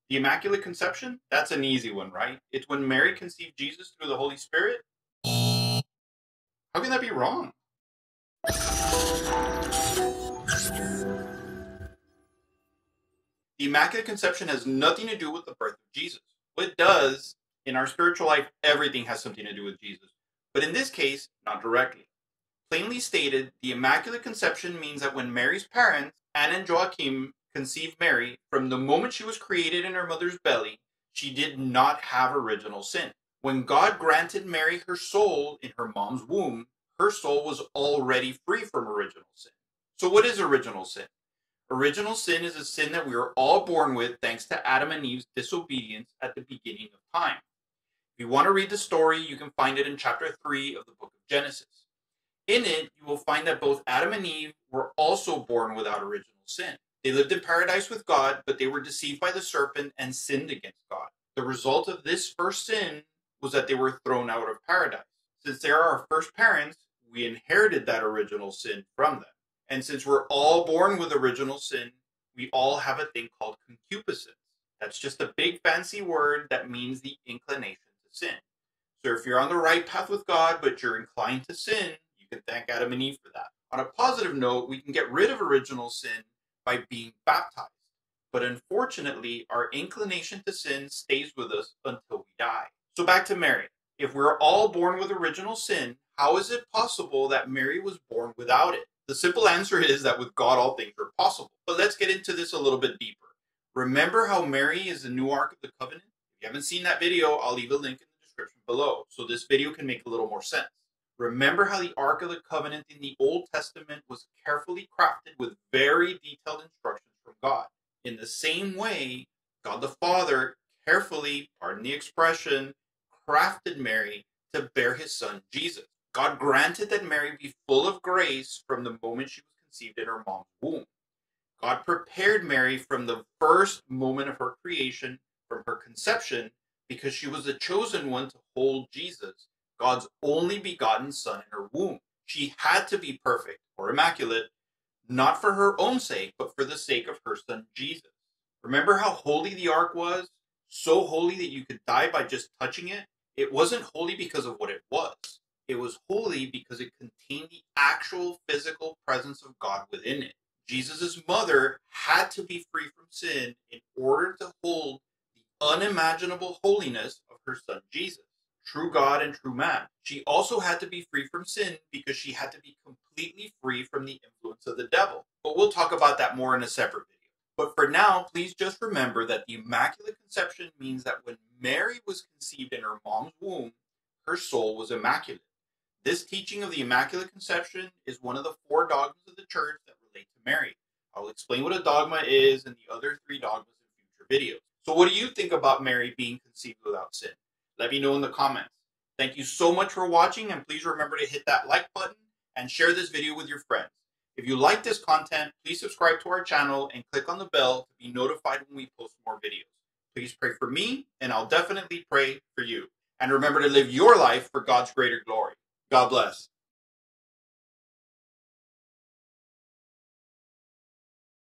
The Immaculate Conception? That's an easy one, right? It's when Mary conceived Jesus through the Holy Spirit. How can that be wrong? The Immaculate Conception has nothing to do with the birth of Jesus. Well, it does. In our spiritual life, everything has something to do with Jesus. But in this case, not directly. Plainly stated, the Immaculate Conception means that when Mary's parents, Anne and Joachim, conceived Mary, from the moment she was created in her mother's belly, she did not have original sin. When God granted Mary her soul in her mom's womb, her soul was already free from original sin. So what is original sin? Original sin is a sin that we are all born with thanks to Adam and Eve's disobedience at the beginning of time. If you want to read the story, you can find it in chapter 3 of the book of Genesis. In it, you will find that both Adam and Eve were also born without original sin. They lived in paradise with God, but they were deceived by the serpent and sinned against God. The result of this first sin was that they were thrown out of paradise. Since they are our first parents, we inherited that original sin from them. And since we're all born with original sin, we all have a thing called concupiscence. That's just a big fancy word that means the inclination to sin. So if you're on the right path with God, but you're inclined to sin, you can thank Adam and Eve for that. On a positive note, we can get rid of original sin by being baptized. But unfortunately, our inclination to sin stays with us until we die. So back to Mary. If we're all born with original sin, how is it possible that Mary was born without it? The simple answer is that with God all things are possible. But let's get into this a little bit deeper. Remember how Mary is the new Ark of the Covenant? If you haven't seen that video, I'll leave a link in the description below, so this video can make a little more sense. Remember how the Ark of the Covenant in the Old Testament was carefully crafted with very detailed instructions from God. In the same way, God the Father carefully, pardon the expression, crafted Mary to bear his son Jesus. God granted that Mary be full of grace from the moment she was conceived in her mom's womb. God prepared Mary from the first moment of her creation, from her conception, because she was the chosen one to hold Jesus, God's only begotten son, in her womb. She had to be perfect or immaculate, not for her own sake, but for the sake of her son Jesus. Remember how holy the ark was? So holy that you could die by just touching it? It wasn't holy because of what it was. It was holy because it contained the actual physical presence of God within it. Jesus' mother had to be free from sin in order to hold the unimaginable holiness of her son Jesus, true God and true man. She also had to be free from sin because she had to be completely free from the influence of the devil. But we'll talk about that more in a separate video. But for now, please just remember that the Immaculate Conception means that when Mary was conceived in her mom's womb, her soul was immaculate. This teaching of the Immaculate Conception is one of the 4 dogmas of the Church that relate to Mary. I'll explain what a dogma is and the other 3 dogmas in future videos. So what do you think about Mary being conceived without sin? Let me know in the comments. Thank you so much for watching, and please remember to hit that like button and share this video with your friends. If you like this content, please subscribe to our channel and click on the bell to be notified when we post more videos. Please pray for me, and I'll definitely pray for you. And remember to live your life for God's greater glory. God bless.